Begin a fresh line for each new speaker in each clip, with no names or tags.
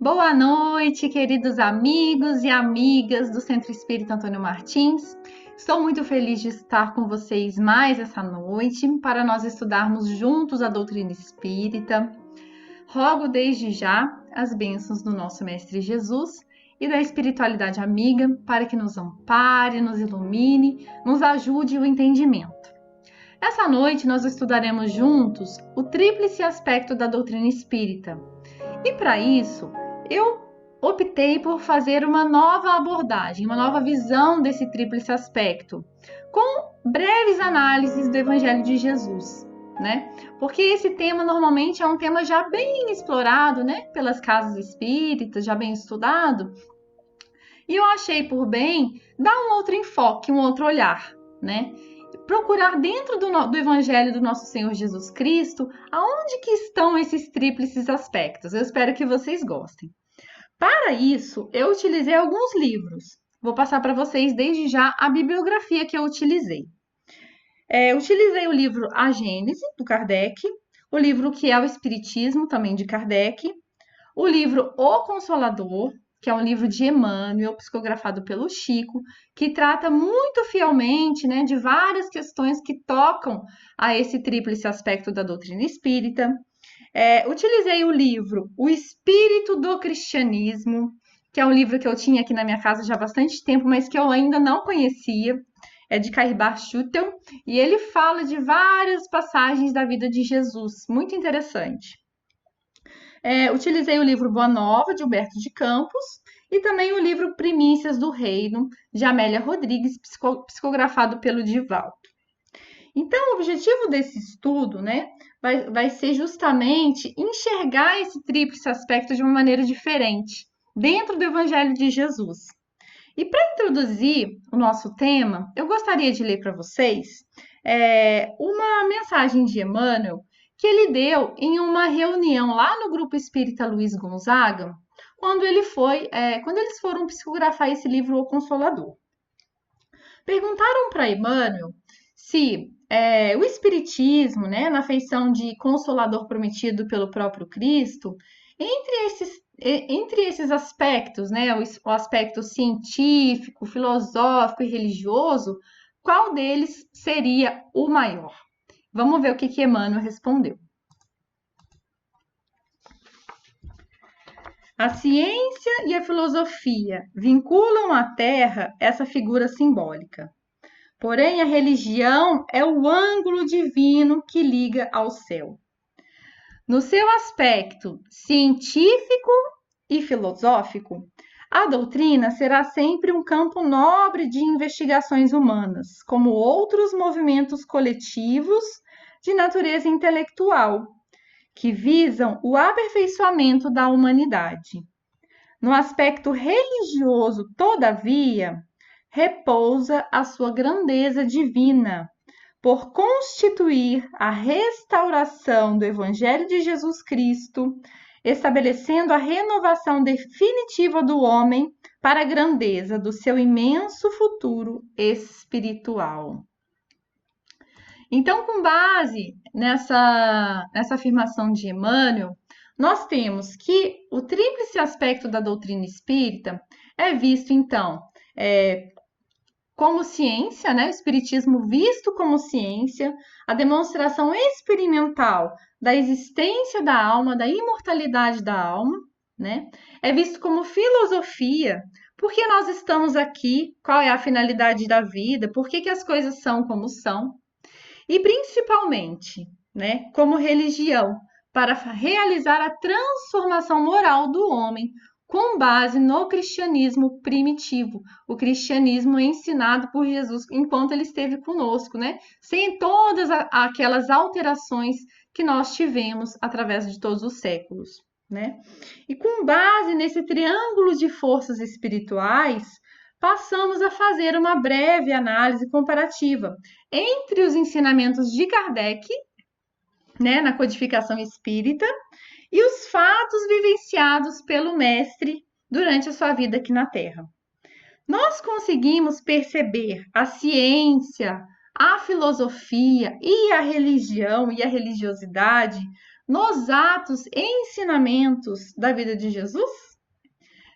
Boa noite, queridos amigos e amigas do Centro Espírita Antônio Martins. Estou muito feliz de estar com vocês mais essa noite para nós estudarmos juntos a doutrina espírita. Rogo desde já as bênçãos do nosso Mestre Jesus e da espiritualidade amiga para que nos ampare, nos ilumine, nos ajude o entendimento. Essa noite nós estudaremos juntos o tríplice aspecto da doutrina espírita. E para isso, eu optei por fazer uma nova abordagem, uma nova visão desse tríplice aspecto, com breves análises do Evangelho de Jesus, né? Porque esse tema normalmente é um tema já bem explorado, né? Pelas casas espíritas, já bem estudado. E eu achei por bem dar um outro enfoque, um outro olhar, né? Procurar dentro do Evangelho do nosso Senhor Jesus Cristo, aonde que estão esses tríplices aspectos. Eu espero que vocês gostem. Para isso, eu utilizei alguns livros. Vou passar para vocês desde já a bibliografia que eu utilizei. Utilizei o livro A Gênese, do Kardec, o livro Que é o Espiritismo, também de Kardec, o livro O Consolador, que é um livro de Emmanuel, psicografado pelo Chico, que trata muito fielmente, né, de várias questões que tocam a esse tríplice aspecto da doutrina espírita. Utilizei o livro O Espírito do Cristianismo, que é um livro que eu tinha aqui na minha casa já há bastante tempo, mas que eu ainda não conhecia. É de Cairbar Schutel, e ele fala de várias passagens da vida de Jesus, muito interessante. Utilizei o livro Boa Nova, de Humberto de Campos, e também o livro Primícias do Reino, de Amélia Rodrigues, psicografado pelo Divaldo. Então, o objetivo desse estudo, né, vai ser justamente enxergar esse tríplice aspecto de uma maneira diferente, dentro do Evangelho de Jesus. E para introduzir o nosso tema, eu gostaria de ler para vocês uma mensagem de Emmanuel que ele deu em uma reunião lá no Grupo Espírita Luiz Gonzaga, quando eles foram psicografar esse livro O Consolador. Perguntaram para Emmanuel se o Espiritismo, né, na feição de Consolador prometido pelo próprio Cristo, entre esses aspectos, né, o aspecto científico, filosófico e religioso, qual deles seria o maior? Vamos ver o que Emmanuel respondeu. A ciência e a filosofia vinculam à Terra essa figura simbólica. Porém, a religião é o ângulo divino que liga ao céu. No seu aspecto científico e filosófico, a doutrina será sempre um campo nobre de investigações humanas, como outros movimentos coletivos de natureza intelectual, que visam o aperfeiçoamento da humanidade. No aspecto religioso, todavia, repousa a sua grandeza divina, por constituir a restauração do Evangelho de Jesus Cristo, estabelecendo a renovação definitiva do homem para a grandeza do seu imenso futuro espiritual. Então, com base nessa afirmação de Emmanuel, nós temos que o tríplice aspecto da doutrina espírita é visto, então, como ciência, né? O espiritismo visto como ciência, a demonstração experimental da existência da alma, da imortalidade da alma, né? É visto como filosofia, por que nós estamos aqui, qual é a finalidade da vida, por que as coisas são como são, e principalmente, né, como religião, para realizar a transformação moral do homem, com base no cristianismo primitivo, o cristianismo ensinado por Jesus enquanto ele esteve conosco, né? Sem todas aquelas alterações que nós tivemos através de todos os séculos, né? E com base nesse triângulo de forças espirituais, passamos a fazer uma breve análise comparativa entre os ensinamentos de Kardec, né, na codificação espírita, e os fatos vivenciados pelo mestre durante a sua vida aqui na Terra. Nós conseguimos perceber a ciência, a filosofia e a religião e a religiosidade nos atos e ensinamentos da vida de Jesus?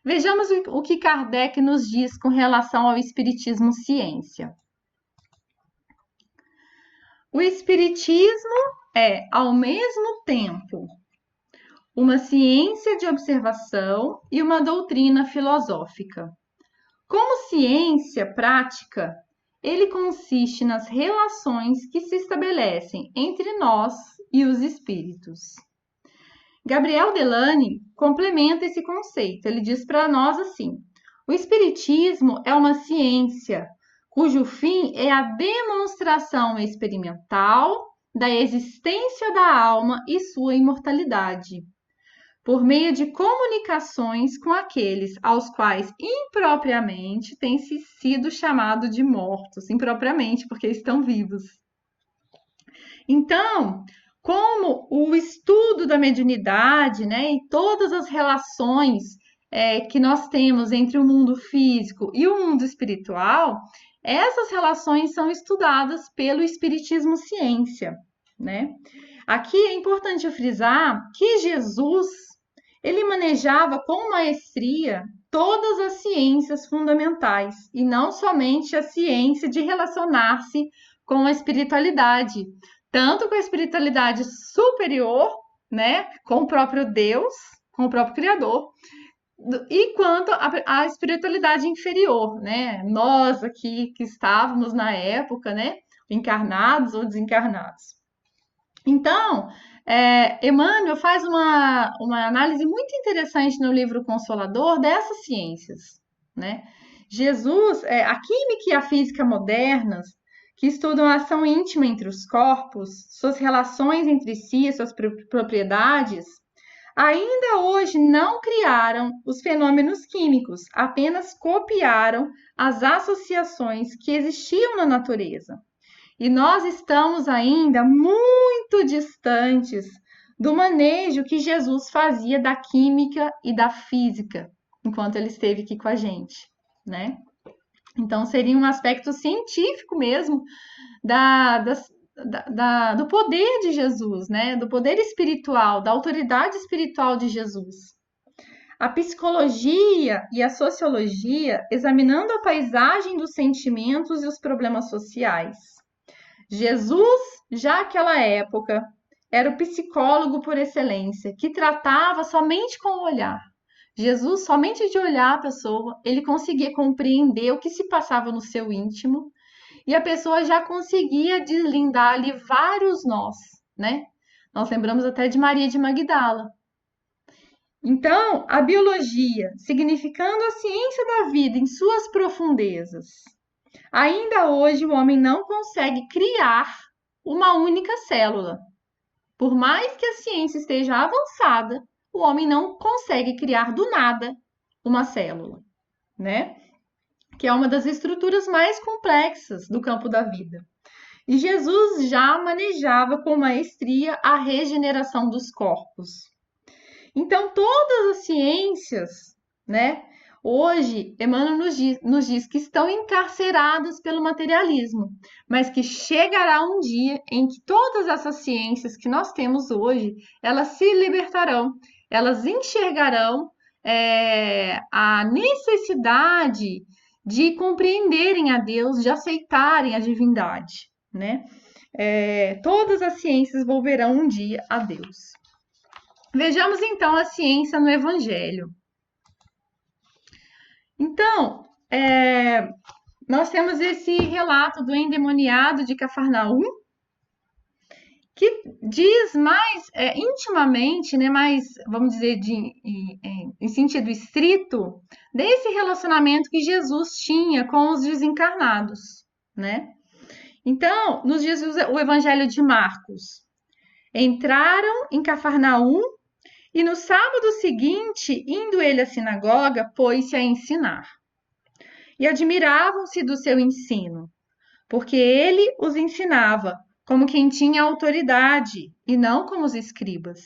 Vejamos o que Kardec nos diz com relação ao Espiritismo ciência. O Espiritismo é, ao mesmo tempo, uma ciência de observação e uma doutrina filosófica. Como ciência prática, ele consiste nas relações que se estabelecem entre nós e os espíritos. Gabriel Delany complementa esse conceito. Ele diz para nós assim: o espiritismo é uma ciência cujo fim é a demonstração experimental da existência da alma e sua imortalidade, por meio de comunicações com aqueles aos quais impropriamente tem sido chamado de mortos, impropriamente porque estão vivos. Então, como o estudo da mediunidade, né, e todas as relações que nós temos entre o mundo físico e o mundo espiritual, essas relações são estudadas pelo Espiritismo ciência, né? Aqui é importante frisar que Jesus, ele manejava com maestria todas as ciências fundamentais e não somente a ciência de relacionar-se com a espiritualidade, tanto com a espiritualidade superior, né, com o próprio Deus, com o próprio Criador, e quanto à espiritualidade inferior, né, nós aqui que estávamos na época, né, encarnados ou desencarnados. Então, Emmanuel faz uma análise muito interessante no livro Consolador dessas ciências, né? Jesus, a química e a física modernas, que estudam a ação íntima entre os corpos, suas relações entre si, suas propriedades, ainda hoje não criaram os fenômenos químicos, apenas copiaram as associações que existiam na natureza. E nós estamos ainda muito distantes do manejo que Jesus fazia da química e da física, enquanto ele esteve aqui com a gente, né? Então, seria um aspecto científico mesmo do poder de Jesus, né? Do poder espiritual, da autoridade espiritual de Jesus. A psicologia e a sociologia examinando a paisagem dos sentimentos e os problemas sociais. Jesus, já naquela época, era o psicólogo por excelência, que tratava somente com o olhar. Jesus, somente de olhar a pessoa, ele conseguia compreender o que se passava no seu íntimo e a pessoa já conseguia deslindar ali vários nós, né? Nós lembramos até de Maria de Magdala. Então, a biologia, significando a ciência da vida em suas profundezas. Ainda hoje, o homem não consegue criar uma única célula. Por mais que a ciência esteja avançada, o homem não consegue criar do nada uma célula, né? Que é uma das estruturas mais complexas do campo da vida. E Jesus já manejava com maestria a regeneração dos corpos. Então, todas as ciências, né? Hoje, Emmanuel nos diz que estão encarceradas pelo materialismo, mas que chegará um dia em que todas essas ciências que nós temos hoje, elas se libertarão, elas enxergarão a necessidade de compreenderem a Deus, de aceitarem a divindade, né? Todas as ciências volverão um dia a Deus. Vejamos então a ciência no Evangelho. Então, nós temos esse relato do endemoniado de Cafarnaum, que diz mais intimamente, né, mais, vamos dizer, em sentido estrito, desse relacionamento que Jesus tinha com os desencarnados, né? Então, nos diz o Evangelho de Marcos, entraram em Cafarnaum e no sábado seguinte, indo ele à sinagoga, pôs-se a ensinar. E admiravam-se do seu ensino, porque ele os ensinava como quem tinha autoridade e não como os escribas.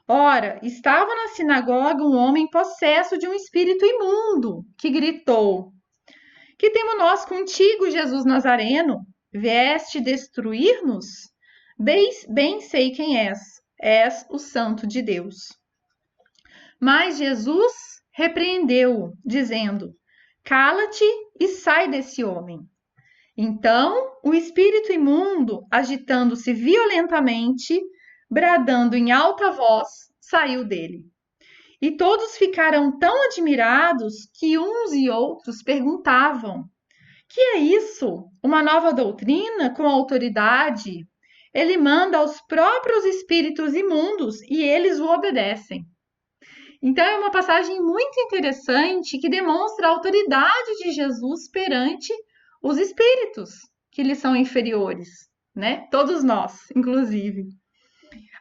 Ora, estava na sinagoga um homem possesso de um espírito imundo, que gritou: Que temos nós contigo, Jesus Nazareno? Vieste destruir-nos? Bem sei quem és, és o Santo de Deus. Mas Jesus repreendeu-o, dizendo: cala-te e sai desse homem. Então, o espírito imundo, agitando-se violentamente, bradando em alta voz, saiu dele. E todos ficaram tão admirados que uns e outros perguntavam: que é isso? Uma nova doutrina com autoridade? Ele manda aos próprios espíritos imundos e eles o obedecem. Então, é uma passagem muito interessante que demonstra a autoridade de Jesus perante os espíritos que lhe são inferiores, né? Todos nós, inclusive.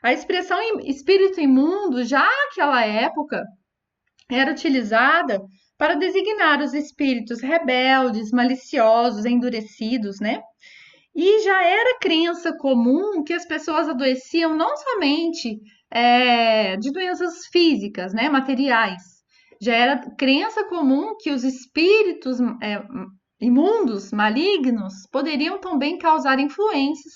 A expressão espírito imundo, já naquela época, era utilizada para designar os espíritos rebeldes, maliciosos, endurecidos, né? E já era crença comum que as pessoas adoeciam não somente de doenças físicas, né, materiais. Já era crença comum que os espíritos imundos, malignos, poderiam também causar influências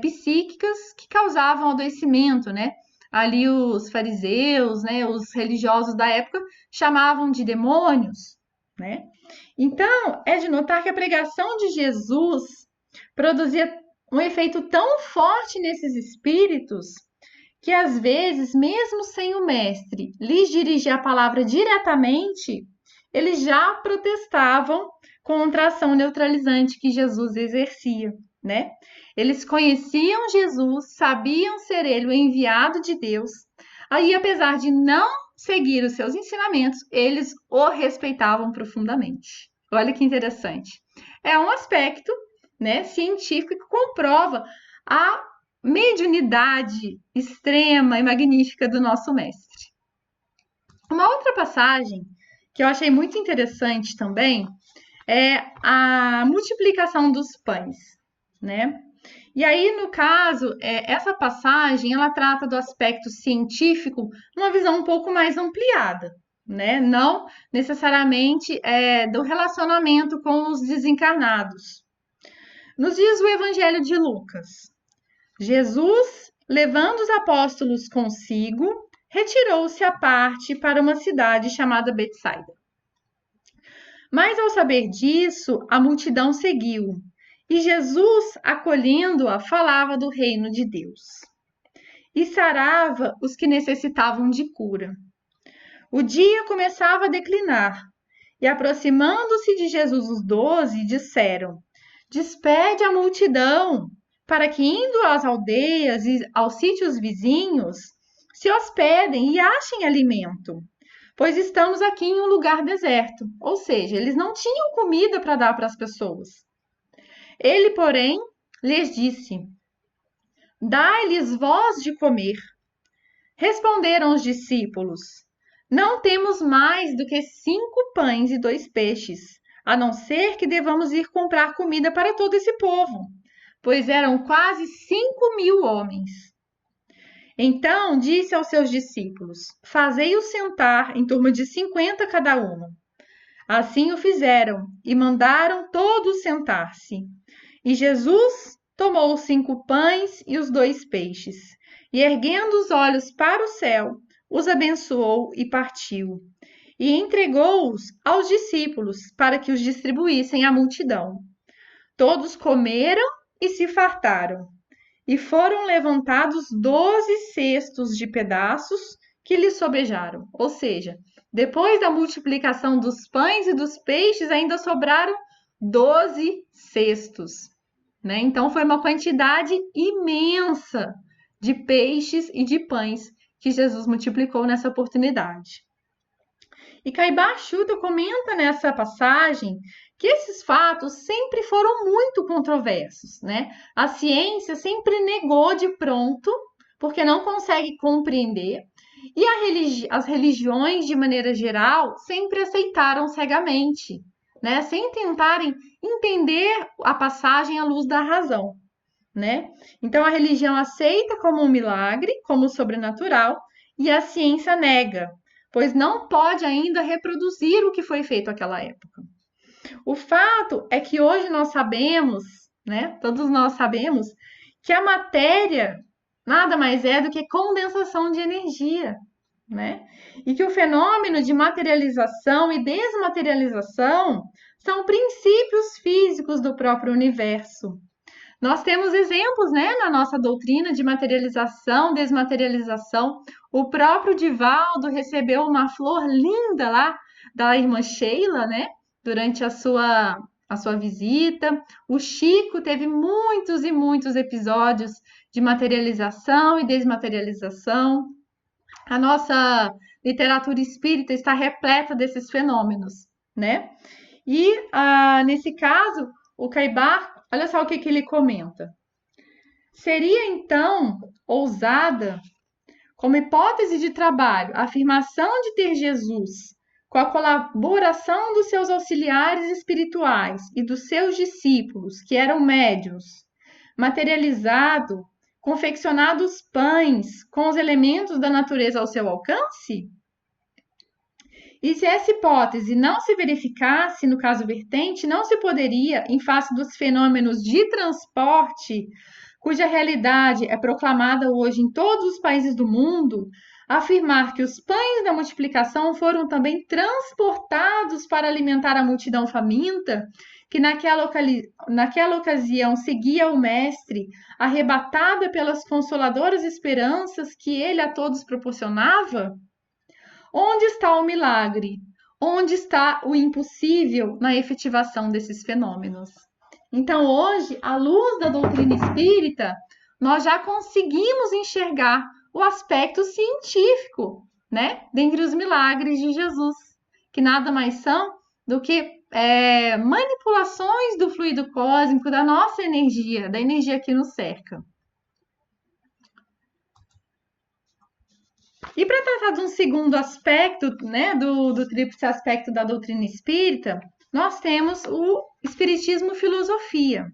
psíquicas que causavam adoecimento, né? Ali os fariseus, né, os religiosos da época chamavam de demônios, né? Então, é de notar que a pregação de Jesus produzia um efeito tão forte nesses espíritos que, às vezes, mesmo sem o mestre lhes dirigir a palavra diretamente, eles já protestavam contra a ação neutralizante que Jesus exercia, né? Eles conheciam Jesus, sabiam ser ele o enviado de Deus. Aí, apesar de não seguir os seus ensinamentos, eles o respeitavam profundamente. Olha que interessante. É um aspecto, né, científico que comprova a mediunidade extrema e magnífica do nosso mestre. Uma outra passagem que eu achei muito interessante também é a multiplicação dos pães, né? E aí, no caso, essa passagem, ela trata do aspecto científico numa visão um pouco mais ampliada, né? Não necessariamente do relacionamento com os desencarnados. Nos diz o Evangelho de Lucas: Jesus, levando os apóstolos consigo, retirou-se à parte para uma cidade chamada Betsaida. Mas ao saber disso, a multidão seguiu, e Jesus, acolhendo-a, falava do reino de Deus. E sarava os que necessitavam de cura. O dia começava a declinar, e aproximando-se de Jesus os 12, disseram: despede a multidão, para que, indo às aldeias e aos sítios vizinhos, se hospedem e achem alimento, pois estamos aqui em um lugar deserto. Ou seja, eles não tinham comida para dar para as pessoas. Ele, porém, lhes disse: dai-lhes vós de comer. Responderam os discípulos: não temos mais do que 5 pães e 2 peixes, a não ser que devamos ir comprar comida para todo esse povo, pois eram quase 5.000 homens. Então disse aos seus discípulos: fazei-os sentar em turma de 50 cada uma. Assim o fizeram e mandaram todos sentar-se. E Jesus tomou os 5 pães e os 2 peixes, e erguendo os olhos para o céu, os abençoou e partiu. E entregou-os aos discípulos para que os distribuíssem à multidão. Todos comeram e se fartaram. E foram levantados 12 cestos de pedaços que lhes sobejaram. Ou seja, depois da multiplicação dos pães e dos peixes, ainda sobraram 12 cestos, né? Então, foi uma quantidade imensa de peixes e de pães que Jesus multiplicou nessa oportunidade. E Caibá Chuta comenta nessa passagem que esses fatos sempre foram muito controversos, né? A ciência sempre negou de pronto, porque não consegue compreender, e as religiões, de maneira geral, sempre aceitaram cegamente, né? Sem tentarem entender a passagem à luz da razão, né? Então, a religião aceita como um milagre, como sobrenatural, e a ciência nega, pois não pode ainda reproduzir o que foi feito naquela época. O fato é que hoje nós sabemos, né? Todos nós sabemos que a matéria nada mais é do que condensação de energia, né? E que o fenômeno de materialização e desmaterialização são princípios físicos do próprio universo. Nós temos exemplos, né, na nossa doutrina de materialização, desmaterialização. O próprio Divaldo recebeu uma flor linda lá da irmã Sheila, né, durante a sua visita. O Chico teve muitos e muitos episódios de materialização e desmaterialização. A nossa literatura espírita está repleta desses fenômenos, né? E nesse caso, o Caibar, olha só o que ele comenta. Seria então ousada, como hipótese de trabalho, a afirmação de ter Jesus, com a colaboração dos seus auxiliares espirituais e dos seus discípulos, que eram médiuns, materializado, confeccionado os pães com os elementos da natureza ao seu alcance? E se essa hipótese não se verificasse no caso vertente, não se poderia, em face dos fenômenos de transporte, cuja realidade é proclamada hoje em todos os países do mundo, afirmar que os pães da multiplicação foram também transportados para alimentar a multidão faminta, que naquela ocasião seguia o Mestre, arrebatada pelas consoladoras esperanças que ele a todos proporcionava? Onde está o milagre? Onde está o impossível na efetivação desses fenômenos? Então, hoje, à luz da doutrina espírita, nós já conseguimos enxergar o aspecto científico, né, dentre os milagres de Jesus, que nada mais são do que manipulações do fluido cósmico, da nossa energia, da energia que nos cerca. E para tratar de um segundo aspecto, né, do tríplice aspecto da doutrina espírita, nós temos o Espiritismo Filosofia.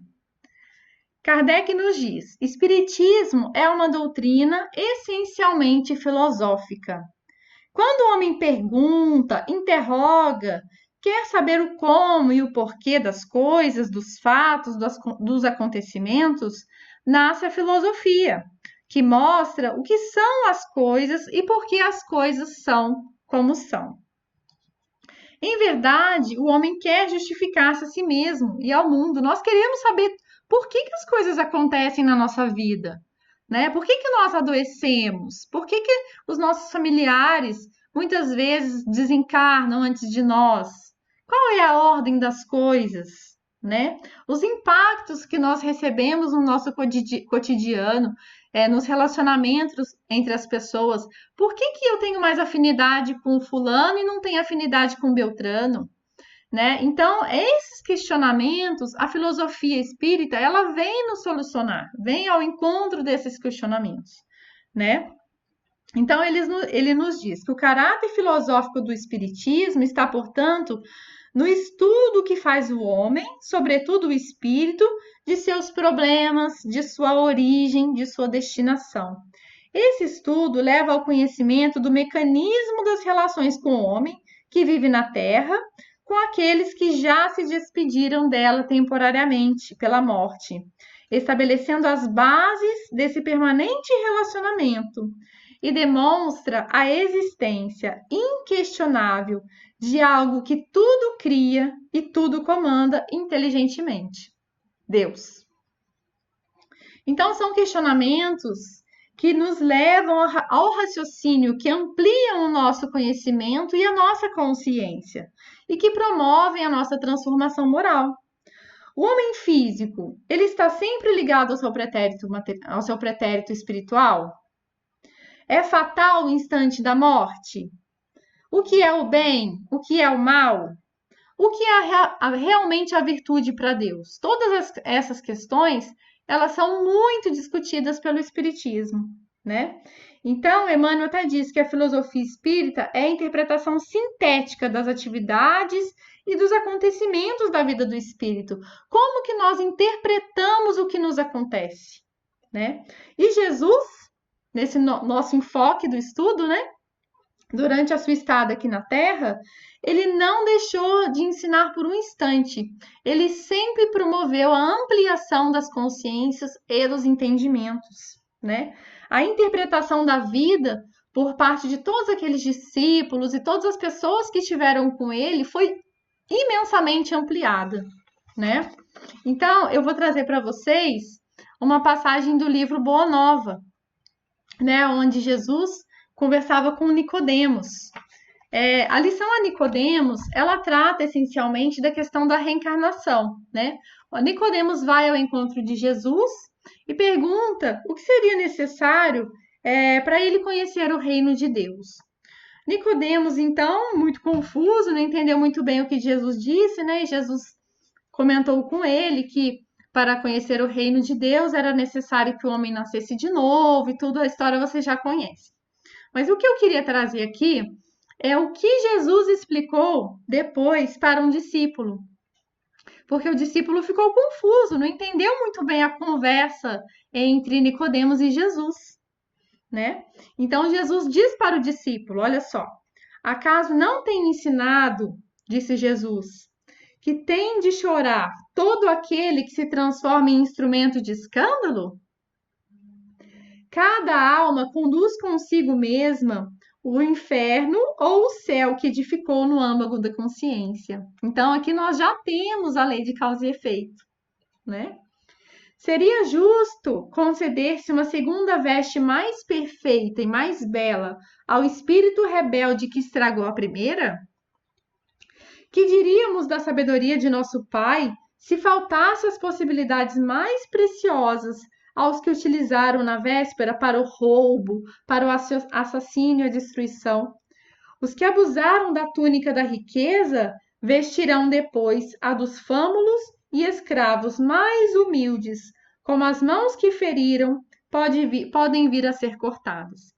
Kardec nos diz: Espiritismo é uma doutrina essencialmente filosófica. Quando o homem pergunta, interroga, quer saber o como e o porquê das coisas, dos fatos, dos acontecimentos, nasce a filosofia, que mostra o que são as coisas e por que as coisas são como são. Em verdade, o homem quer justificar-se a si mesmo e ao mundo. Nós queremos saber por que as coisas acontecem na nossa vida, né? Por que nós adoecemos? Por que os nossos familiares muitas vezes desencarnam antes de nós? Qual é a ordem das coisas, né? Os impactos que nós recebemos no nosso cotidiano, nos relacionamentos entre as pessoas. Por que eu tenho mais afinidade com fulano e não tenho afinidade com Beltrano? Né? Então, esses questionamentos, a filosofia espírita, ela vem nos solucionar, vem ao encontro desses questionamentos, né? Então, ele nos diz que o caráter filosófico do espiritismo está, portanto, no estudo que faz o homem, sobretudo o espírito, de seus problemas, de sua origem, de sua destinação. Esse estudo leva ao conhecimento do mecanismo das relações com o homem que vive na Terra, com aqueles que já se despediram dela temporariamente pela morte, estabelecendo as bases desse permanente relacionamento, e demonstra a existência inquestionável de algo que tudo cria e tudo comanda inteligentemente: Deus. Então, são questionamentos que nos levam ao raciocínio, que ampliam o nosso conhecimento e a nossa consciência, e que promovem a nossa transformação moral. O homem físico, ele está sempre ligado ao seu pretérito espiritual? É fatal o instante da morte? O que é o bem? O que é o mal? O que é realmente a virtude para Deus? Todas essas questões, elas são muito discutidas pelo Espiritismo, né? Então, Emmanuel até diz que a filosofia espírita é a interpretação sintética das atividades e dos acontecimentos da vida do espírito. Como que nós interpretamos o que nos acontece, né? E Jesus, nesse nosso enfoque do estudo, né? Durante a sua estada aqui na Terra, ele não deixou de ensinar por um instante. Ele sempre promoveu a ampliação das consciências e dos entendimentos, né? a interpretação da vida por parte de todos aqueles discípulos e todas as pessoas que estiveram com ele foi imensamente ampliada, né? Então, eu vou trazer para vocês uma passagem do livro Boa Nova, né, onde Jesus conversava com Nicodemos. A lição a Nicodemos, ela trata essencialmente da questão da reencarnação, né? O Nicodemos vai ao encontro de Jesus e pergunta o que seria necessário para ele conhecer o reino de Deus. Nicodemos, então, muito confuso, não entendeu muito bem o que Jesus disse, né? E Jesus comentou com ele que para conhecer o reino de Deus era necessário que o homem nascesse de novo e tudo, a história você já conhece. Mas o que eu queria trazer aqui é o que Jesus explicou depois para um discípulo. Porque o discípulo ficou confuso, não entendeu muito bem a conversa entre Nicodemos e Jesus, né? Então Jesus diz para o discípulo, olha só: acaso não tenho ensinado, disse Jesus, que tem de chorar todo aquele que se transforma em instrumento de escândalo? Cada alma conduz consigo mesma o inferno ou o céu que edificou no âmago da consciência. Então, aqui nós já temos a lei de causa e efeito, né? Seria justo conceder-se uma segunda veste mais perfeita e mais bela ao espírito rebelde que estragou a primeira? Que diríamos da sabedoria de nosso Pai se faltasse as possibilidades mais preciosas aos que utilizaram na véspera para o roubo, para o assassínio e a destruição? Os que abusaram da túnica da riqueza vestirão depois a dos fâmulos e escravos mais humildes, como as mãos que feriram podem vir a ser cortadas.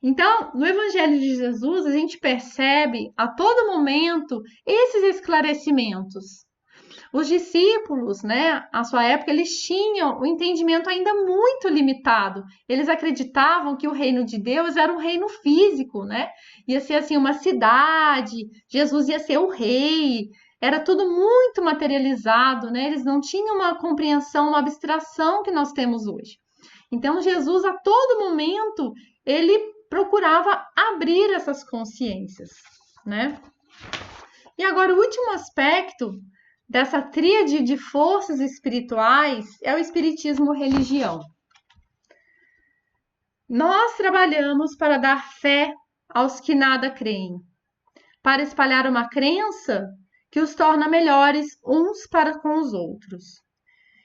Então, no Evangelho de Jesus, a gente percebe a todo momento esses esclarecimentos. Os discípulos, né, à sua época, eles tinham o entendimento ainda muito limitado. Eles acreditavam que o reino de Deus era um reino físico, né? Ia ser assim uma cidade, Jesus ia ser o rei. Era tudo muito materializado, né? Eles não tinham uma compreensão, uma abstração que nós temos hoje. Então, Jesus, a todo momento, ele procurava abrir essas consciências, né? E agora, o último aspecto dessa tríade de forças espirituais é o espiritismo-religião. Nós trabalhamos para dar fé aos que nada creem, para espalhar uma crença que os torna melhores uns para com os outros,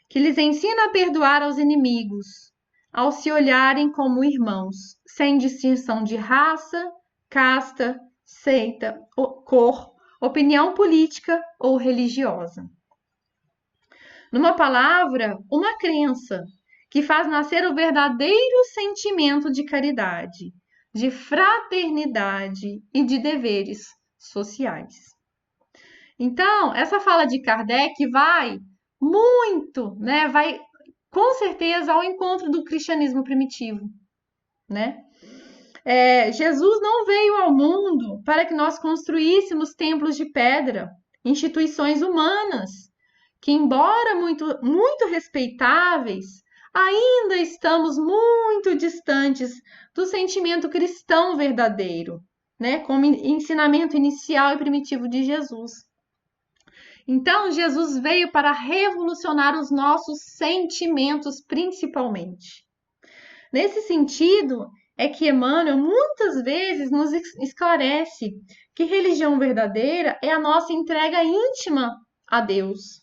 que lhes ensina a perdoar aos inimigos, ao se olharem como irmãos, sem distinção de raça, casta, seita, cor, opinião política ou religiosa. Numa palavra, uma crença que faz nascer o verdadeiro sentimento de caridade, de fraternidade e de deveres sociais. Então, essa fala de Kardec vai muito, né? Vai com certeza ao encontro do cristianismo primitivo, né? Jesus não veio ao mundo para que nós construíssemos templos de pedra, instituições humanas, que embora muito respeitáveis, ainda estamos muito distantes do sentimento cristão verdadeiro, né? Como ensinamento inicial e primitivo de Jesus. Então, Jesus veio para revolucionar os nossos sentimentos, principalmente. Nesse sentido, é que Emmanuel muitas vezes nos esclarece que religião verdadeira é a nossa entrega íntima a Deus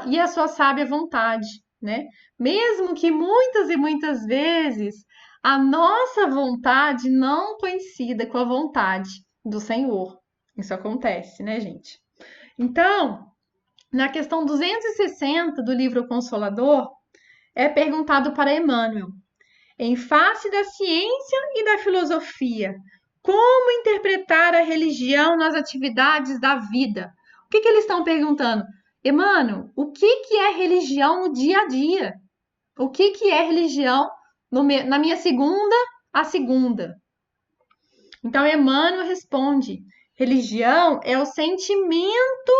e a sua sábia vontade, né? Mesmo que muitas e muitas vezes a nossa vontade não coincida com a vontade do Senhor. Isso acontece, né, gente? Então, na questão 260 do livro Consolador, é perguntado para Emmanuel: em face da ciência e da filosofia, como interpretar a religião nas atividades da vida? O que eles estão perguntando? Emmanuel, o que é religião no dia a dia? O que é religião na minha a segunda? Então, Emmanuel responde: religião é o sentimento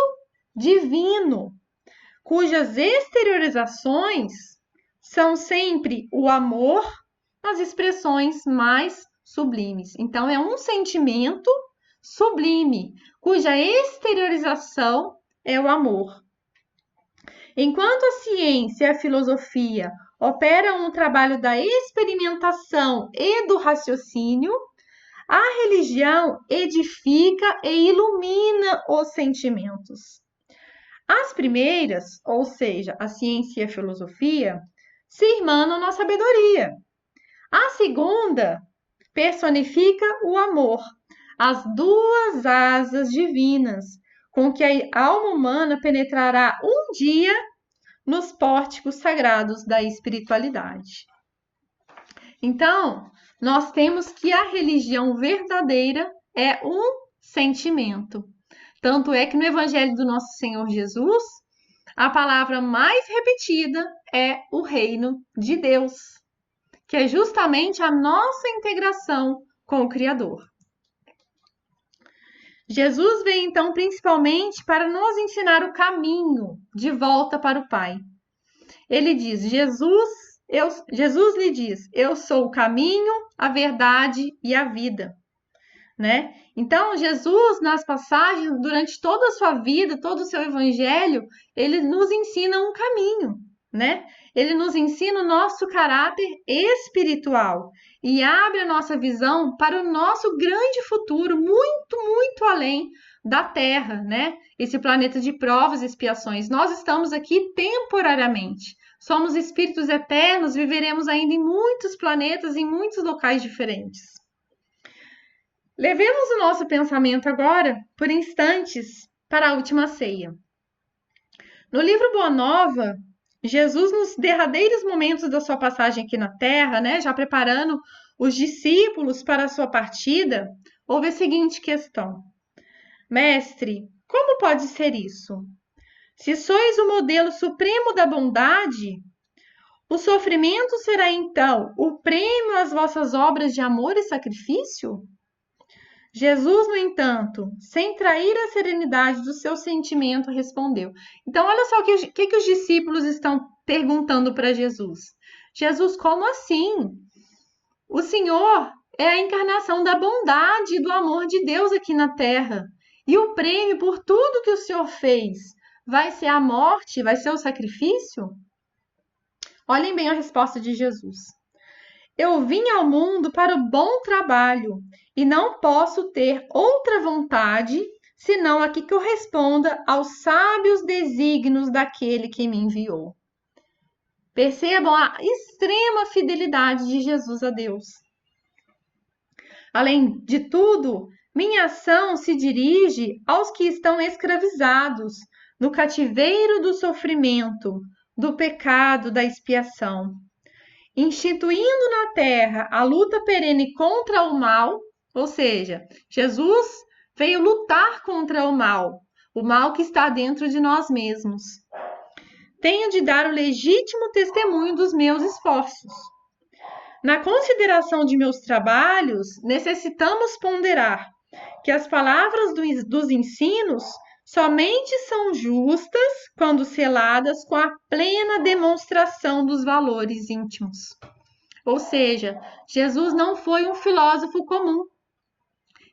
divino, cujas exteriorizações são sempre o amor nas expressões mais sublimes. Então, é um sentimento sublime, cuja exteriorização é o amor. Enquanto a ciência e a filosofia operam no trabalho da experimentação e do raciocínio, a religião edifica e ilumina os sentimentos. As primeiras, ou seja, a ciência e a filosofia, se irmanam na sabedoria. A segunda personifica o amor, as duas asas divinas, com que a alma humana penetrará um dia nos pórticos sagrados da espiritualidade. Então, nós temos que a religião verdadeira é um sentimento. Tanto é que no Evangelho do nosso Senhor Jesus, a palavra mais repetida é o reino de Deus, que é justamente a nossa integração com o Criador. Jesus veio então principalmente para nos ensinar o caminho de volta para o Pai. Ele diz, Jesus lhe diz, eu sou o caminho, a verdade e a vida, né? Então, Jesus, nas passagens, durante toda a sua vida, todo o seu evangelho, ele nos ensina um caminho, né? Ele nos ensina o nosso caráter espiritual e abre a nossa visão para o nosso grande futuro, muito, muito além da Terra, né? Esse planeta de provas e expiações. Nós estamos aqui temporariamente. Somos espíritos eternos, viveremos ainda em muitos planetas, em muitos locais diferentes. Levemos o nosso pensamento agora, por instantes, para a última ceia. No livro Boa Nova, Jesus, nos derradeiros momentos da sua passagem aqui na Terra, né, já preparando os discípulos para a sua partida, houve a seguinte questão: Mestre, como pode ser isso? Se sois o modelo supremo da bondade, o sofrimento será então o prêmio às vossas obras de amor e sacrifício? Jesus, no entanto, sem trair a serenidade do seu sentimento, respondeu. Então, olha só o que os discípulos estão perguntando para Jesus. Jesus, como assim? O Senhor é a encarnação da bondade e do amor de Deus aqui na Terra. E o prêmio por tudo que o Senhor fez vai ser a morte, vai ser o sacrifício? Olhem bem a resposta de Jesus. Eu vim ao mundo para o bom trabalho e não posso ter outra vontade senão a que corresponda aos sábios desígnios daquele que me enviou. Percebam a extrema fidelidade de Jesus a Deus. Além de tudo, minha ação se dirige aos que estão escravizados no cativeiro do sofrimento, do pecado, da expiação. Instituindo na terra a luta perene contra o mal, ou seja, Jesus veio lutar contra o mal que está dentro de nós mesmos. Tenho de dar o legítimo testemunho dos meus esforços. Na consideração de meus trabalhos, necessitamos ponderar que as palavras dos ensinos somente são justas quando seladas com a plena demonstração dos valores íntimos. Ou seja, Jesus não foi um filósofo comum.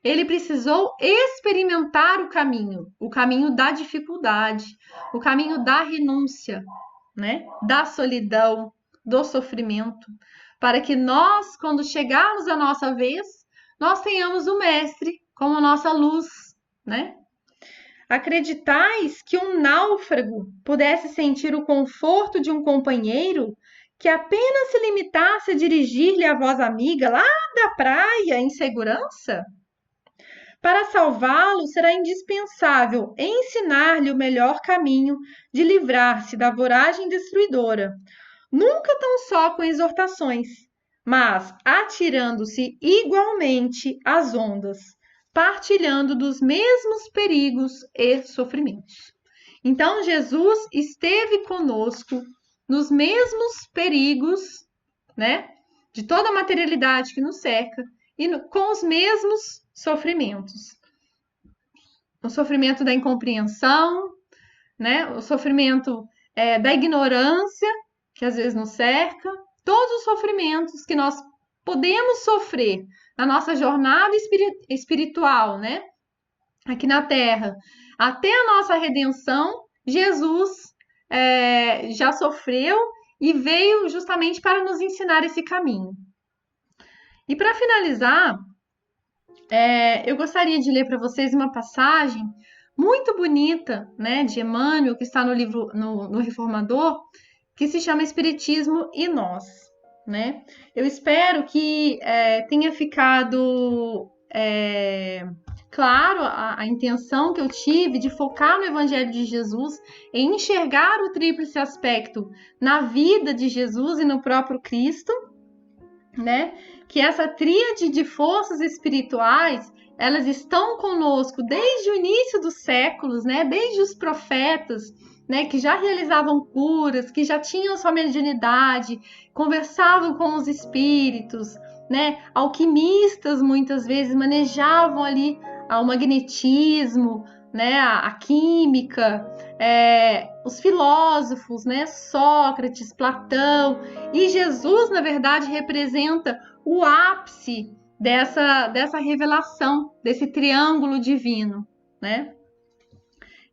Ele precisou experimentar o caminho da dificuldade, o caminho da renúncia, né? Da solidão, do sofrimento, para que nós, quando chegarmos a nossa vez, nós tenhamos o Mestre como nossa luz, né? Acreditais que um náufrago pudesse sentir o conforto de um companheiro que apenas se limitasse a dirigir-lhe a voz amiga lá da praia em segurança? Para salvá-lo, será indispensável ensinar-lhe o melhor caminho de livrar-se da voragem destruidora, nunca tão só com exortações, mas atirando-se igualmente às ondas, partilhando dos mesmos perigos e sofrimentos. Então, Jesus esteve conosco nos mesmos perigos, né, de toda a materialidade que nos cerca e com os mesmos sofrimentos. O sofrimento da incompreensão, né, o sofrimento da ignorância, que às vezes nos cerca, todos os sofrimentos que nós podemos sofrer na nossa jornada espiritual, né? Aqui na Terra, até a nossa redenção, Jesus já sofreu e veio justamente para nos ensinar esse caminho. E para finalizar, eu gostaria de ler para vocês uma passagem muito bonita, né, de Emmanuel, que está no livro no Reformador, que se chama Espiritismo e Nós, né? Eu espero que tenha ficado claro a intenção que eu tive de focar no Evangelho de Jesus, em enxergar o tríplice aspecto na vida de Jesus e no próprio Cristo, né? Que essa tríade de forças espirituais, elas estão conosco desde o início dos séculos, né? Desde os profetas, né? Que já realizavam curas, que já tinham sua mediunidade, conversavam com os espíritos, né? Alquimistas muitas vezes manejavam ali o magnetismo, né? A química, os filósofos, né? Sócrates, Platão. E Jesus, na verdade, representa o ápice dessa revelação, desse triângulo divino, né?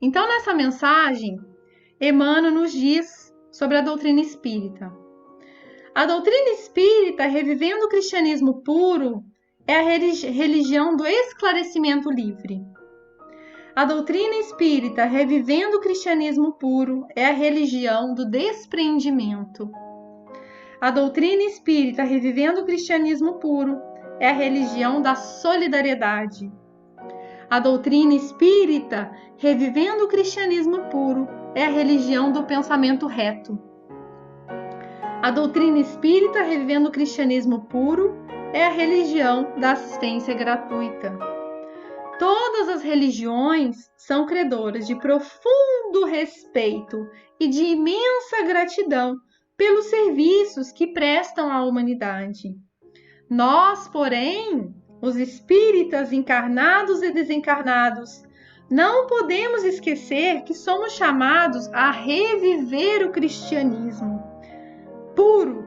Então, nessa mensagem, Emmanuel nos diz sobre a doutrina espírita. A doutrina espírita, revivendo o cristianismo puro, é a religião do esclarecimento livre. A doutrina espírita, revivendo o cristianismo puro, é a religião do despreendimento. A doutrina espírita, revivendo o cristianismo puro, é a religião da solidariedade. A doutrina espírita, revivendo o cristianismo puro, é a religião do pensamento reto. A doutrina espírita, revivendo o cristianismo puro, é a religião da assistência gratuita. Todas as religiões são credoras de profundo respeito e de imensa gratidão pelos serviços que prestam à humanidade. Nós, porém, os espíritas encarnados e desencarnados, não podemos esquecer que somos chamados a reviver o cristianismo puro,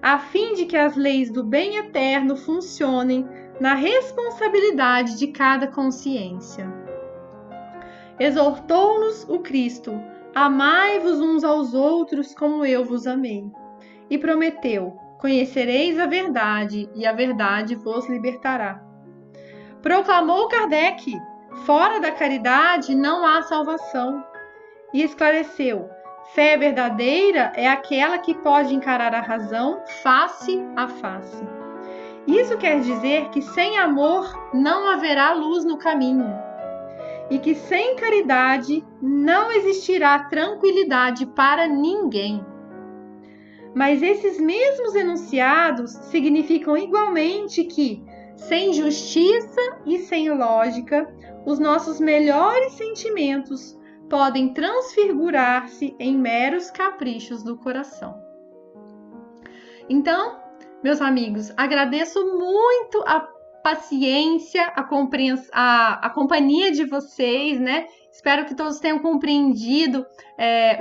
a fim de que as leis do bem eterno funcionem na responsabilidade de cada consciência. Exortou-nos o Cristo: amai-vos uns aos outros como eu vos amei. E prometeu: conhecereis a verdade, e a verdade vos libertará. Proclamou Kardec: fora da caridade não há salvação. E esclareceu: fé verdadeira é aquela que pode encarar a razão face a face. Isso quer dizer que sem amor não haverá luz no caminho, e que sem caridade não existirá tranquilidade para ninguém. Mas esses mesmos enunciados significam igualmente que, sem justiça e sem lógica, os nossos melhores sentimentos podem transfigurar-se em meros caprichos do coração. Então, meus amigos, agradeço muito a paciência, a companhia de vocês, né? Espero que todos tenham compreendido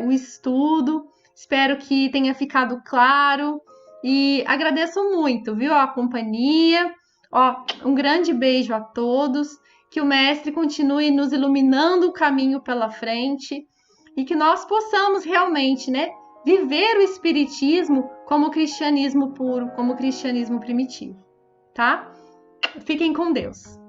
o estudo, espero que tenha ficado claro e agradeço muito, viu, a companhia. Um grande beijo a todos, que o Mestre continue nos iluminando o caminho pela frente e que nós possamos realmente, né, viver o Espiritismo como cristianismo puro, como cristianismo primitivo, tá? Fiquem com Deus.